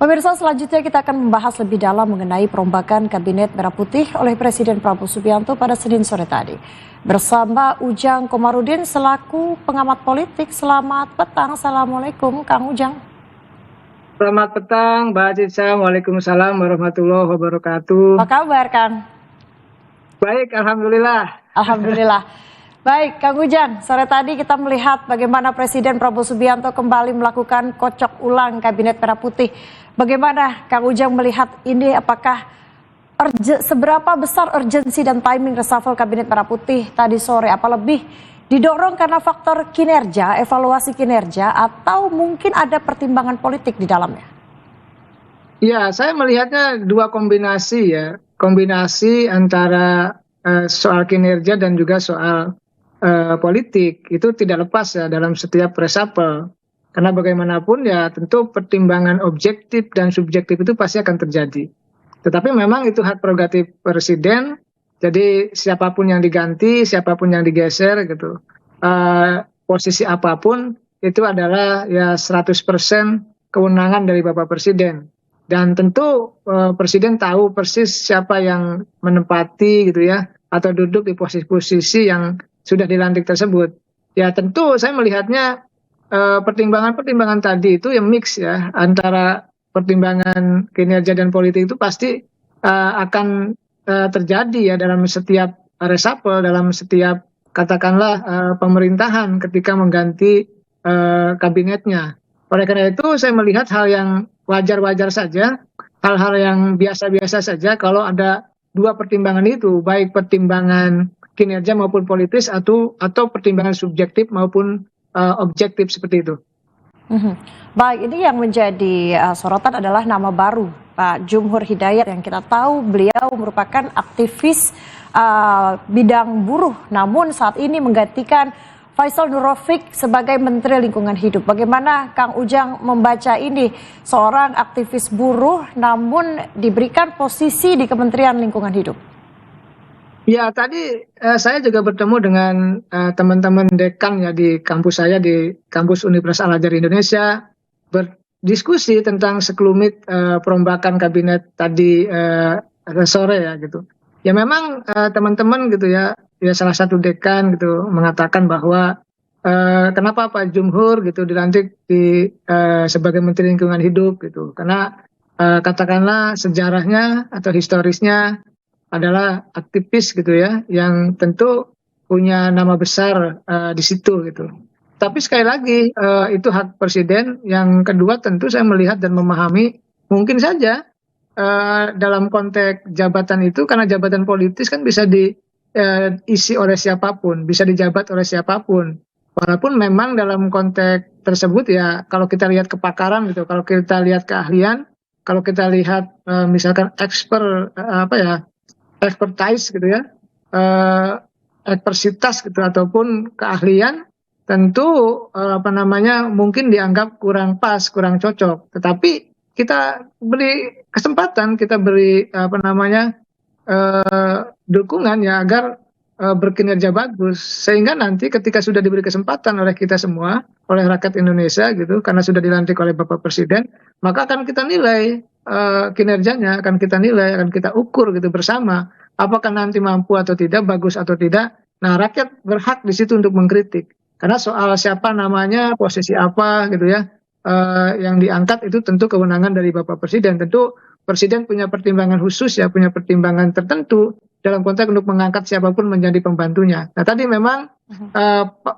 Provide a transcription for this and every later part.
Pemirsa, selanjutnya kita akan membahas lebih dalam mengenai perombakan Kabinet Merah Putih oleh Presiden Prabowo Subianto pada Senin sore tadi. Bersama Ujang Komarudin selaku pengamat politik. Selamat petang. Assalamualaikum, Kang Ujang. Selamat petang, Mbak Cica. Waalaikumsalam warahmatullahi wabarakatuh. Apa kabar, Kang? Baik, Alhamdulillah. Alhamdulillah. Baik, Kang Ujang, sore tadi kita melihat bagaimana Presiden Prabowo Subianto kembali melakukan kocok ulang Kabinet Merah Putih. Bagaimana Kang Ujang melihat ini? Apakah seberapa besar urgensi dan timing reshuffle Kabinet Merah Putih tadi sore? Apa lebih didorong karena faktor kinerja, evaluasi kinerja, atau mungkin ada pertimbangan politik di dalamnya? Ya, saya melihatnya dua kombinasi ya. Kombinasi antara soal kinerja dan juga soal politik. Itu tidak lepas ya dalam setiap reshuffle. Karena bagaimanapun ya tentu pertimbangan objektif dan subjektif itu pasti akan terjadi. Tetapi memang itu hak prerogatif presiden. Jadi siapapun yang diganti, siapapun yang digeser gitu. Posisi apapun itu adalah ya 100% kewenangan dari Bapak Presiden. Dan tentu presiden tahu persis siapa yang menempati gitu ya, atau duduk di posisi-posisi yang sudah dilantik tersebut. Ya tentu saya melihatnya pertimbangan-pertimbangan tadi itu yang mix ya, antara pertimbangan kinerja dan politik itu pasti akan terjadi ya dalam setiap reshuffle, dalam setiap katakanlah pemerintahan ketika mengganti kabinetnya. Oleh karena itu saya melihat hal yang wajar-wajar saja, hal-hal yang biasa-biasa saja kalau ada dua pertimbangan itu, baik pertimbangan kinerja maupun politis atau pertimbangan subjektif maupun objektif seperti itu. Baik, ini yang menjadi sorotan adalah nama baru Pak Jumhur Hidayat, yang kita tahu beliau merupakan aktivis bidang buruh, namun saat ini menggantikan Faisal Nurrofik sebagai Menteri Lingkungan Hidup. Bagaimana Kang Ujang membaca ini, seorang aktivis buruh namun diberikan posisi di Kementerian Lingkungan Hidup? Ya, tadi saya juga bertemu dengan teman-teman dekan ya di kampus saya, di kampus Universitas Al Azhar Indonesia, berdiskusi tentang sekelumit perombakan kabinet tadi sore ya gitu. Ya memang teman-teman gitu ya salah satu dekan gitu mengatakan bahwa kenapa Pak Jumhur gitu dilantik sebagai Menteri Lingkungan Hidup gitu, karena katakanlah sejarahnya atau historisnya adalah aktivis gitu ya, yang tentu punya nama besar di situ gitu. Tapi sekali lagi itu hak presiden. Yang kedua tentu saya melihat dan memahami mungkin saja dalam konteks jabatan itu, karena jabatan politis kan bisa diisi oleh siapapun, bisa dijabat oleh siapapun. Walaupun memang dalam konteks tersebut ya, kalau kita lihat kepakaran gitu, kalau kita lihat keahlian, kalau kita lihat misalkan expertise gitu ya, ekspersitas gitu ataupun keahlian, tentu mungkin dianggap kurang pas, kurang cocok. Tetapi kita beri kesempatan, kita beri dukungan ya agar berkinerja bagus, sehingga nanti ketika sudah diberi kesempatan oleh kita semua, oleh rakyat Indonesia gitu, karena sudah dilantik oleh Bapak Presiden, maka akan kita nilai kinerjanya, akan kita nilai, akan kita ukur gitu bersama, apakah nanti mampu atau tidak, bagus atau tidak. Nah, rakyat berhak di situ untuk mengkritik, karena soal siapa namanya, posisi apa gitu ya, yang diangkat itu tentu kewenangan dari Bapak Presiden. Tentu Presiden punya pertimbangan khusus ya, punya pertimbangan tertentu dalam konteks untuk mengangkat siapapun menjadi pembantunya. Nah, tadi memang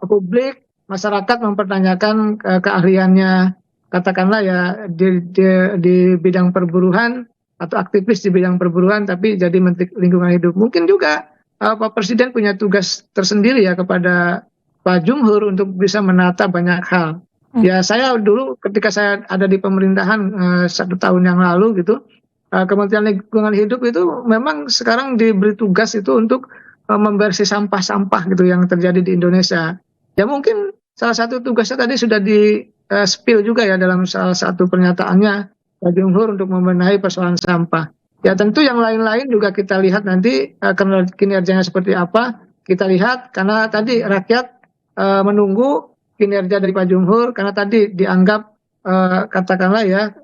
publik, masyarakat mempertanyakan keahliannya, katakanlah ya di bidang perburuhan atau aktivis di bidang perburuhan tapi jadi Menteri Lingkungan Hidup. Mungkin juga Pak Presiden punya tugas tersendiri ya kepada Pak Jumhur untuk bisa menata banyak hal. Ya, saya dulu ketika saya ada di pemerintahan 1 tahun yang lalu gitu, Kementerian Lingkungan Hidup itu memang sekarang diberi tugas itu untuk membersih sampah-sampah gitu yang terjadi di Indonesia. Ya mungkin salah satu tugasnya tadi sudah di-spill juga ya dalam salah satu pernyataannya Pak Jumhur untuk membenahi persoalan sampah. Ya tentu yang lain-lain juga kita lihat nanti kinerjanya seperti apa, kita lihat, karena tadi rakyat menunggu kinerja dari Pak Jumhur, karena tadi dianggap katakanlah ya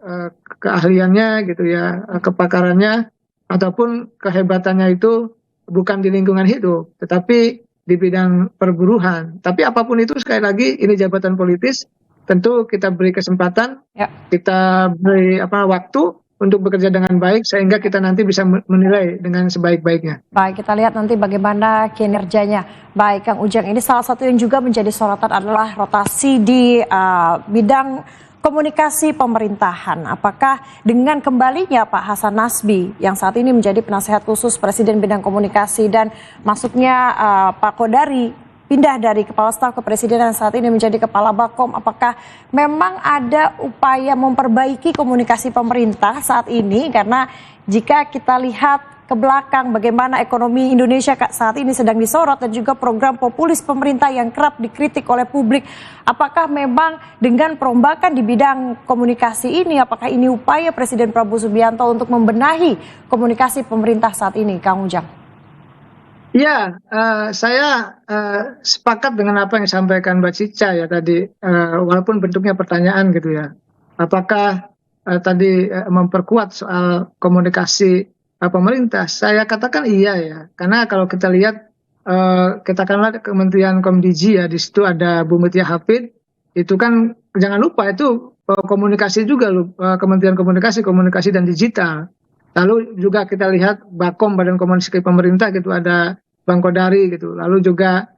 keahliannya gitu ya, kepakarannya ataupun kehebatannya itu bukan di lingkungan hidup, tetapi di bidang perburuhan. Tapi apapun itu sekali lagi ini jabatan politis, tentu kita beri kesempatan, Ya. kita beri waktu untuk bekerja dengan baik sehingga kita nanti bisa menilai dengan sebaik-baiknya. Baik, kita lihat nanti bagaimana kinerjanya. Baik, Kang Ujang, ini salah satu yang juga menjadi sorotan adalah rotasi di bidang komunikasi pemerintahan. Apakah dengan kembalinya Pak Hasan Nasbi yang saat ini menjadi penasehat khusus Presiden bidang komunikasi dan masuknya Pak Kodari pindah dari Kepala Staf Kepresidenan saat ini menjadi Kepala Bakom, apakah memang ada upaya memperbaiki komunikasi pemerintah saat ini? Karena jika kita lihat ke belakang bagaimana ekonomi Indonesia saat ini sedang disorot dan juga program populis pemerintah yang kerap dikritik oleh publik. Apakah memang dengan perombakan di bidang komunikasi ini, apakah ini upaya Presiden Prabowo Subianto untuk membenahi komunikasi pemerintah saat ini, Kang Ujang? Ya, saya sepakat dengan apa yang disampaikan Mbak Cica ya tadi, walaupun bentuknya pertanyaan gitu ya. Apakah tadi memperkuat soal komunikasi pemerintah? Saya katakan iya ya, karena kalau kita lihat katakanlah Kementerian Komdiji ya, di situ ada Bu Mutia Hafid, itu kan jangan lupa itu komunikasi juga Kementerian Komunikasi dan Digital. Lalu juga kita lihat Bakom, Badan Komunikasi Pemerintah gitu, ada Bang Kodari gitu. Lalu juga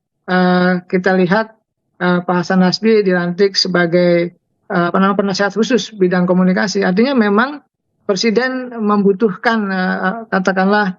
kita lihat Pak Hasan Nasbi dilantik sebagai penasihat khusus bidang komunikasi. Artinya memang Presiden membutuhkan katakanlah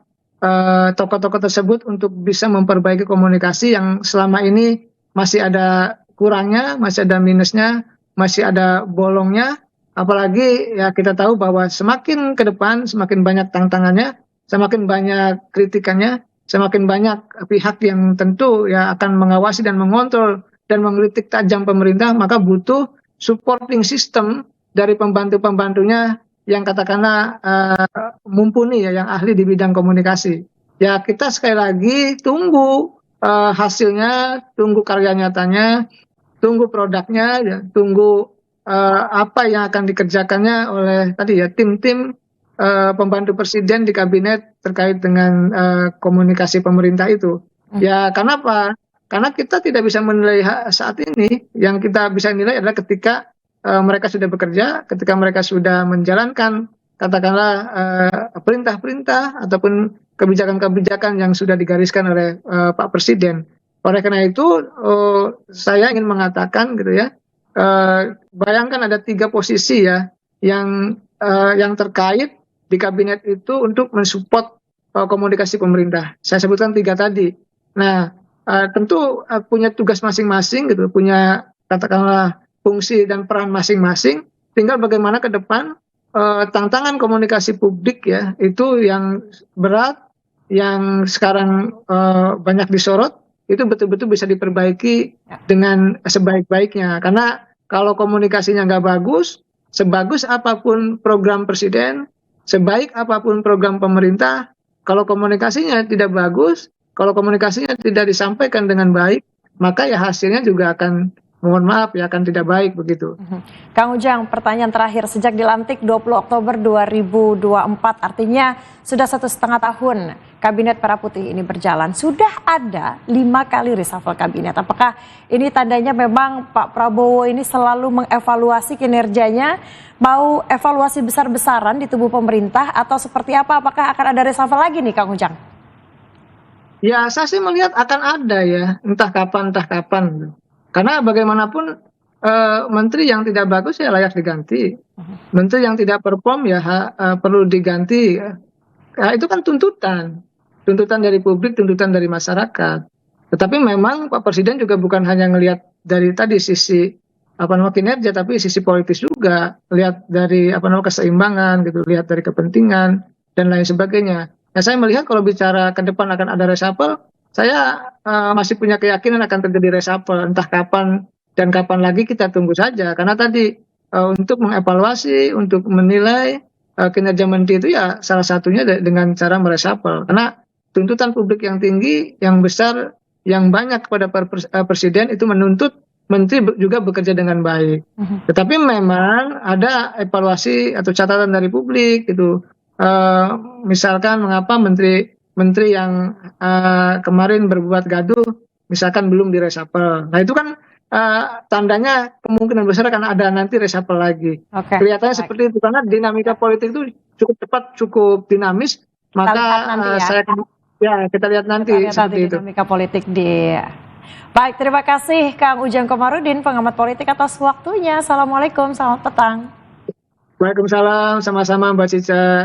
tokoh-tokoh tersebut untuk bisa memperbaiki komunikasi yang selama ini masih ada kurangnya, masih ada minusnya, masih ada bolongnya. Apalagi ya kita tahu bahwa semakin ke depan semakin banyak tantangannya, semakin banyak kritikannya, semakin banyak pihak yang tentu ya akan mengawasi dan mengontrol dan mengkritik tajam pemerintah, maka butuh supporting system dari pembantu-pembantunya yang katakanlah mumpuni ya, yang ahli di bidang komunikasi. Ya kita sekali lagi tunggu hasilnya, tunggu karya nyatanya, tunggu produknya, ya, tunggu apa yang akan dikerjakannya oleh tadi ya tim-tim pembantu presiden di kabinet terkait dengan komunikasi pemerintah itu. Ya karena apa? Karena kita tidak bisa menilai saat ini. Yang kita bisa nilai adalah ketika mereka sudah bekerja, ketika mereka sudah menjalankan katakanlah perintah-perintah ataupun kebijakan-kebijakan yang sudah digariskan oleh Pak Presiden. Oleh karena itu saya ingin mengatakan gitu ya, bayangkan ada 3 posisi ya yang terkait di kabinet itu untuk mensupport komunikasi pemerintah. Saya sebutkan 3 tadi. Nah, tentu punya tugas masing-masing gitu, punya katakanlah fungsi dan peran masing-masing. Tinggal bagaimana ke depan tantangan komunikasi publik ya itu yang berat, yang sekarang banyak disorot, itu betul-betul bisa diperbaiki dengan sebaik-baiknya. Karena kalau komunikasinya nggak bagus, sebagus apapun program presiden, sebaik apapun program pemerintah, kalau komunikasinya tidak bagus, kalau komunikasinya tidak disampaikan dengan baik, maka ya hasilnya juga akan, mohon maaf ya, akan tidak baik begitu. Kang Ujang, pertanyaan terakhir, sejak dilantik 20 Oktober 2024, artinya sudah 1,5 tahun Kabinet Merah Putih ini berjalan. Sudah ada 5 kali reshuffle kabinet. Apakah ini tandanya memang Pak Prabowo ini selalu mengevaluasi kinerjanya, mau evaluasi besar-besaran di tubuh pemerintah atau seperti apa? Apakah akan ada reshuffle lagi nih Kang Ujang? Ya saya sih melihat akan ada ya, entah kapan. Karena bagaimanapun menteri yang tidak bagus ya layak diganti. Menteri yang tidak perform ya perlu diganti. Ya, itu kan tuntutan dari publik, tuntutan dari masyarakat. Tetapi memang Pak Presiden juga bukan hanya ngelihat dari tadi sisi kinerja, tapi sisi politis juga, lihat dari keseimbangan gitu, lihat dari kepentingan dan lain sebagainya. Nah, saya melihat kalau bicara ke depan akan ada reshuffle, saya masih punya keyakinan akan terjadi reshuffle, entah kapan dan kapan lagi kita tunggu saja. Karena tadi untuk mengevaluasi, untuk menilai kinerja menteri itu ya salah satunya dengan cara mereshuffle. Karena tuntutan publik yang tinggi, yang besar, yang banyak kepada Presiden itu menuntut menteri juga bekerja dengan baik. Tetapi memang ada evaluasi atau catatan dari publik gitu. Misalkan mengapa menteri yang kemarin berbuat gaduh misalkan belum diresapel. Nah itu kan tandanya kemungkinan besar karena ada nanti resapel lagi. Oke. Kelihatannya Baik. seperti itu karena dinamika politik itu cukup cepat, cukup dinamis. Kita Maka lihat nanti kita lihat nanti Kita lihat nanti seperti itu. dinamika politik di. Baik, terima kasih Kang Ujang Komarudin, pengamat politik atas waktunya. Assalamualaikum, selamat petang. Waalaikumsalam, sama-sama Mbak Cica.